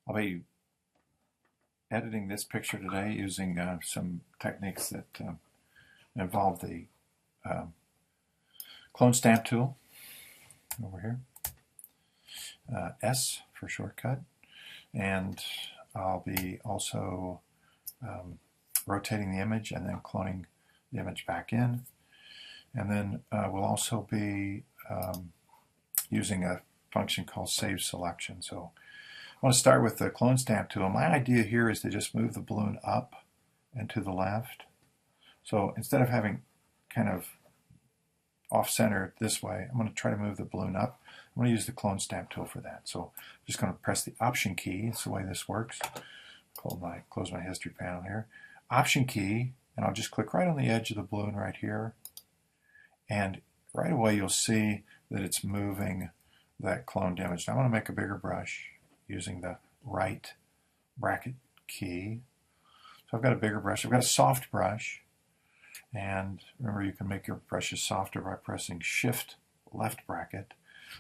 I'll be editing this picture today using some techniques that involve the um, clone stamp tool over here, S for shortcut, and I'll be also rotating the image and then cloning the image back in, and then we'll also be using a function called save selection. So I want to start with the clone stamp tool. My idea here is to just move the balloon up and to the left. So instead of having kind of off-center this way, I'm going to try to move the balloon up. I'm going to use the clone stamp tool for that. So I'm just going to press the Option key. That's the way this works. Close my history panel here. Option key, and I'll just click right on the edge of the balloon right here. And right away you'll see that it's moving that cloned image. Now I'm going to make a bigger brush using the right bracket key. So I've got a bigger brush. I've got a soft brush. And remember, you can make your brushes softer by pressing Shift left bracket.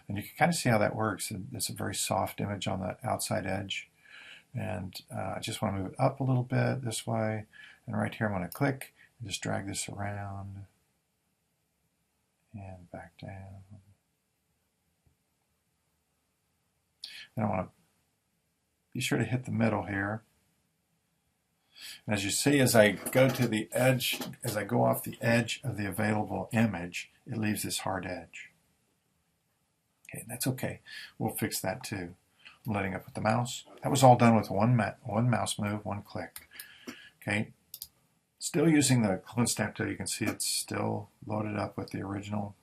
And you can kind of see how that works. It's a very soft image on the outside edge. And I just want to move it up a little bit this way. And right here I'm going to click and just drag this around and back down. Then I want to be sure to hit the middle here. And as you see, as I go to the edge, as I go off the edge of the available image, it leaves this hard edge. Okay, that's okay. We'll fix that too. I'm letting up with the mouse. That was all done with one mouse move, one click. Okay, still using the clone stamp tool. You can see it's still loaded up with the original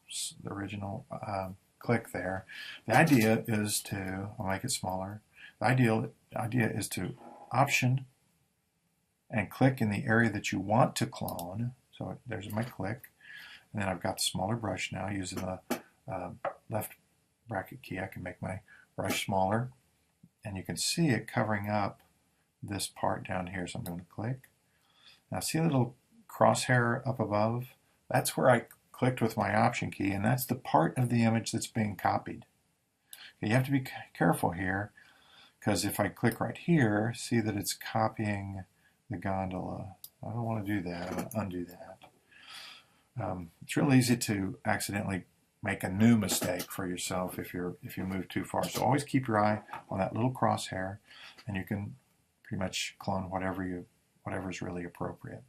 click there. The idea is to, I'll make it smaller. The idea is to Option and click in the area that you want to clone. So there's my click. And then I've got the smaller brush now. Using the left bracket key, I can make my brush smaller. And you can see it covering up this part down here. So I'm going to click. Now see a little crosshair up above? That's where I clicked with my Option key, and that's the part of the image that's being copied. Okay, you have to be careful here, because if I click right here, see that it's copying the gondola. I don't want to do that. I'm going to undo that. It's real easy to accidentally make a new mistake for yourself if you move too far. So always keep your eye on that little crosshair, and you can pretty much clone whatever is really appropriate.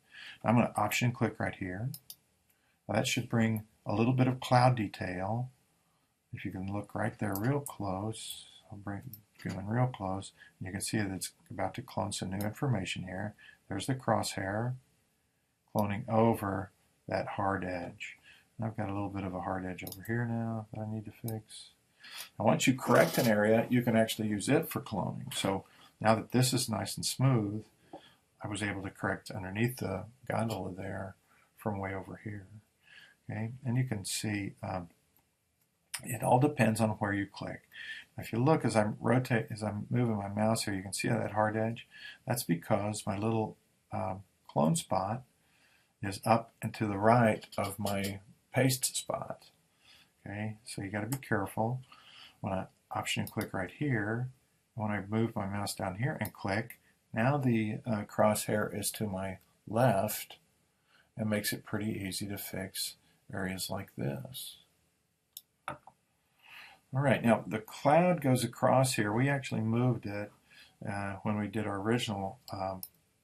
Now I'm going to Option click right here. Now that should bring a little bit of cloud detail. If you can look right there real close, I'll zoom in real close, and you can see that it's about to clone some new information here. There's the crosshair cloning over that hard edge. And I've got a little bit of a hard edge over here now that I need to fix. Now once you correct an area, you can actually use it for cloning. So now that this is nice and smooth, I was able to correct underneath the gondola there from way over here. Okay, and you can see it all depends on where you click. If you look as I'm moving my mouse here, you can see that hard edge. That's because my little clone spot is up and to the right of my paste spot. Okay, so you got to be careful. When I Option click right here, when I move my mouse down here and click, now the crosshair is to my left, and makes it pretty easy to fix areas like this. All right, now the cloud goes across here. We actually moved it when we did our original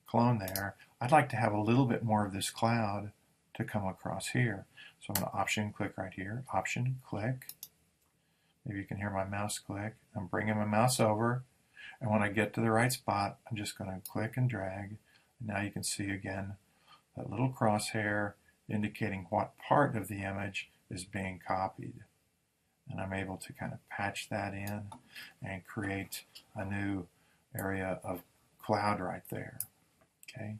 clone there. I'd like to have a little bit more of this cloud to come across here. So I'm going to Option click right here, Option click. Maybe you can hear my mouse click. I'm bringing my mouse over, and when I get to the right spot, I'm just going to click and drag. And now you can see again that little crosshair indicating what part of the image is being copied. And I'm able to kind of patch that in and create a new area of cloud right there. Okay.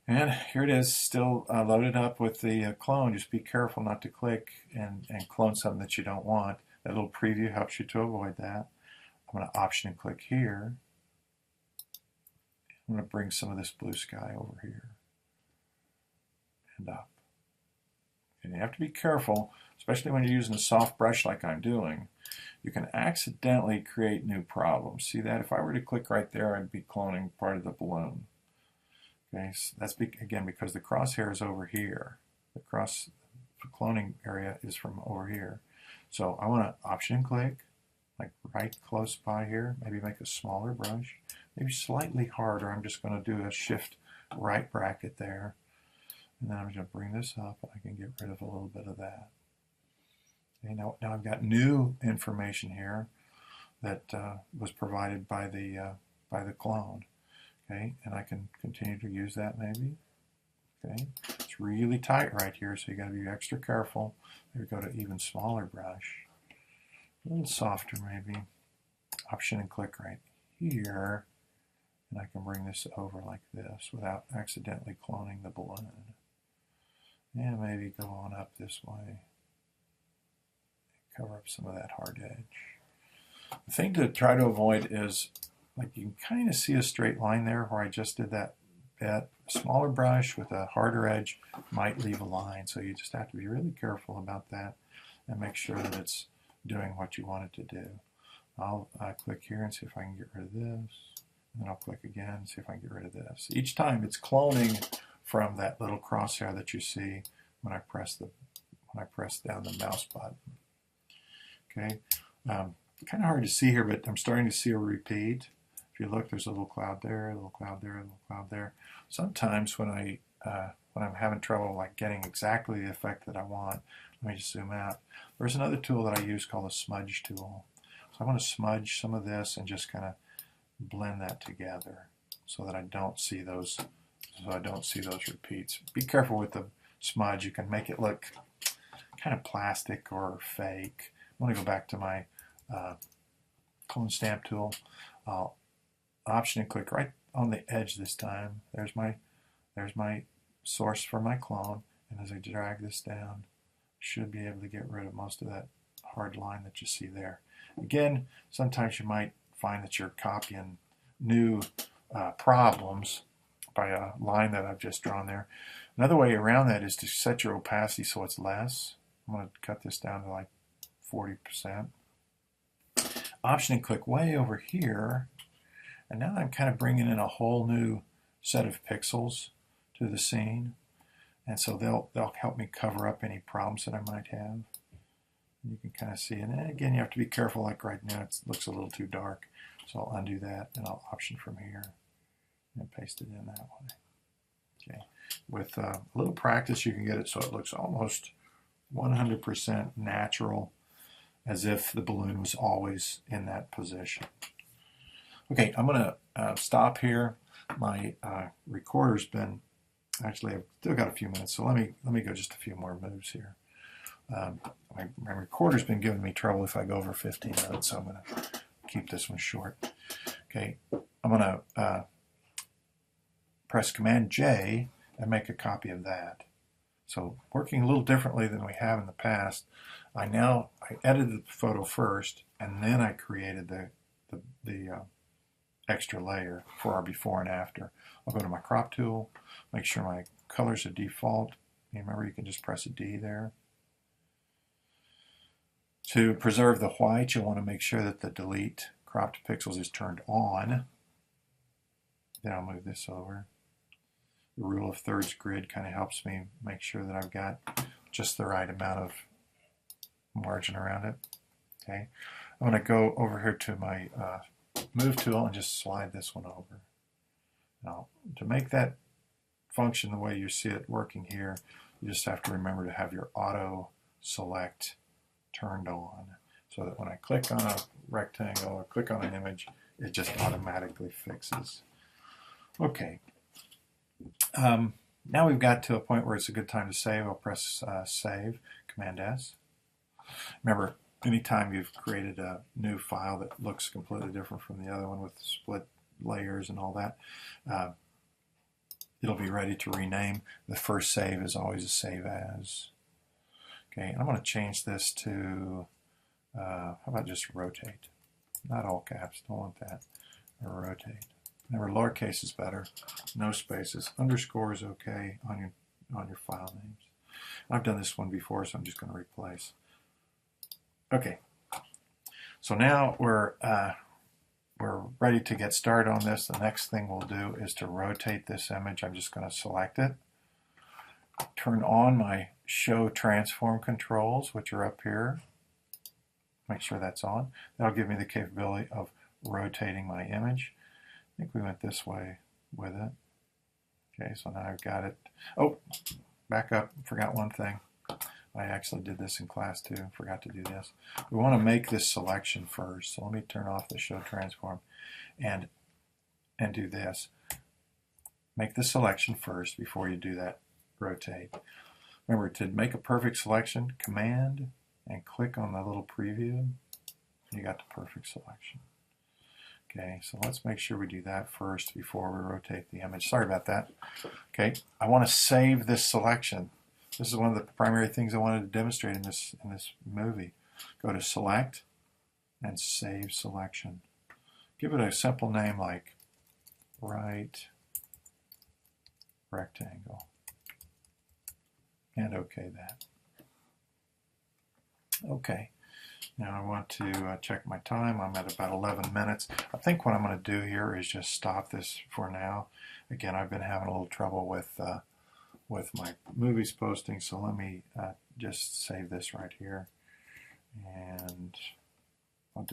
And here it is, still loaded up with the clone. Just be careful not to click and clone something that you don't want. That little preview helps you to avoid that. I'm going to Option click here. I'm going to bring some of this blue sky over here and up. And you have to be careful, especially when you're using a soft brush like I'm doing, you can accidentally create new problems. See that? If I were to click right there, I'd be cloning part of the balloon. Okay, so that's again because the crosshair is over here. The cloning area is from over here. So I want to option click, like right close by here, maybe make a smaller brush, maybe slightly harder. I'm just going to do a shift right bracket there. And then I'm going to bring this up and I can get rid of a little bit of that. Okay, now I've got new information here that was provided by the clone. Okay, and I can continue to use that maybe. Okay, it's really tight right here, so you got to be extra careful. Maybe go to even smaller brush, a little softer maybe. Option and click right here, and I can bring this over like this without accidentally cloning the balloon. And maybe go on up this way, cover up some of that hard edge. The thing to try to avoid is, like, you can kind of see a straight line there where I just did that bit. A smaller brush with a harder edge might leave a line, so you just have to be really careful about that and make sure that it's doing what you want it to do. I'll click here and see if I can get rid of this, and then I'll click again and see if I can get rid of this. Each time it's cloning from that little crosshair that you see when I press down the mouse button. Okay, kind of hard to see here, but I'm starting to see a repeat. If you look, there's a little cloud there, a little cloud there, a little cloud there. Sometimes when I'm having trouble like getting exactly the effect that I want, let me just zoom out. There's another tool that I use called a smudge tool. So I want to smudge some of this and just kind of blend that together so that I don't see those repeats. Be careful with the smudge. You can make it look kind of plastic or fake. I want to go back to my clone stamp tool. I'll option and click right on the edge this time. There's my source for my clone, and as I drag this down, I should be able to get rid of most of that hard line that you see there. Again, sometimes you might find that you're copying new problems by a line that I've just drawn there. Another way around that is to set your opacity so it's less. I'm going to cut this down to like 40%. Option and click way over here, and now I'm kind of bringing in a whole new set of pixels to the scene, and so they'll help me cover up any problems that I might have. You can kind of see, and again, you have to be careful. Like right now, it looks a little too dark, so I'll undo that, and I'll option from here and paste it in that way. Okay, with a little practice, you can get it so it looks almost 100% natural, as if the balloon was always in that position. Okay, I'm going to stop here. My recorder's been, actually I've still got a few minutes, so let me go just a few more moves here. My recorder's been giving me trouble if I go over 15 minutes, so I'm going to keep this one short. Okay, I'm going to press Command J and make a copy of that. So working a little differently than we have in the past, I edited the photo first, and then I created the extra layer for our before and after. I'll go to my crop tool, make sure my colors are default. Remember, you can just press a D there. To preserve the white, you'll want to make sure that the delete cropped pixels is turned on. Then I'll move this over. The rule of thirds grid kind of helps me make sure that I've got just the right amount of margin around it. Okay, I'm going to go over here to my move tool and just slide this one over. Now, to make that function the way you see it working here, you just have to remember to have your auto select turned on, so that when I click on a rectangle or click on an image, it just automatically fixes. Okay. Now we've got to a point where it's a good time to save. I'll press Save, Command S. Remember, anytime you've created a new file that looks completely different from the other one with split layers and all that, it'll be ready to rename. The first save is always a save as. Okay, and I'm going to change this to, how about just rotate? Not all caps, don't want that. Or rotate. Remember, lowercase is better. No spaces. Underscore is okay on your file names. I've done this one before, so I'm just going to replace. Okay. So now we're ready to get started on this. The next thing we'll do is to rotate this image. I'm just going to select it, turn on my show transform controls, which are up here. Make sure that's on. That'll give me the capability of rotating my image. I think we went this way with it. Okay, so now I've got it. Oh, back up, forgot one thing. I actually did this in class too, forgot to do this. We want to make this selection first, so let me turn off the show transform and do this. Make the selection first before you do that rotate. Remember, to make a perfect selection, Command and click on the little preview. You got the perfect selection. Okay, so let's make sure we do that first before we rotate the image. Sorry about that. Okay, I want to save this selection. This is one of the primary things I wanted to demonstrate in this movie. Go to Select and Save Selection. Give it a simple name like Right Rectangle. And OK that. Okay. Now I want to check my time. I'm at about 11 minutes. I think what I'm going to do here is just stop this for now. Again, I've been having a little trouble with my movies posting, so let me just save this right here. And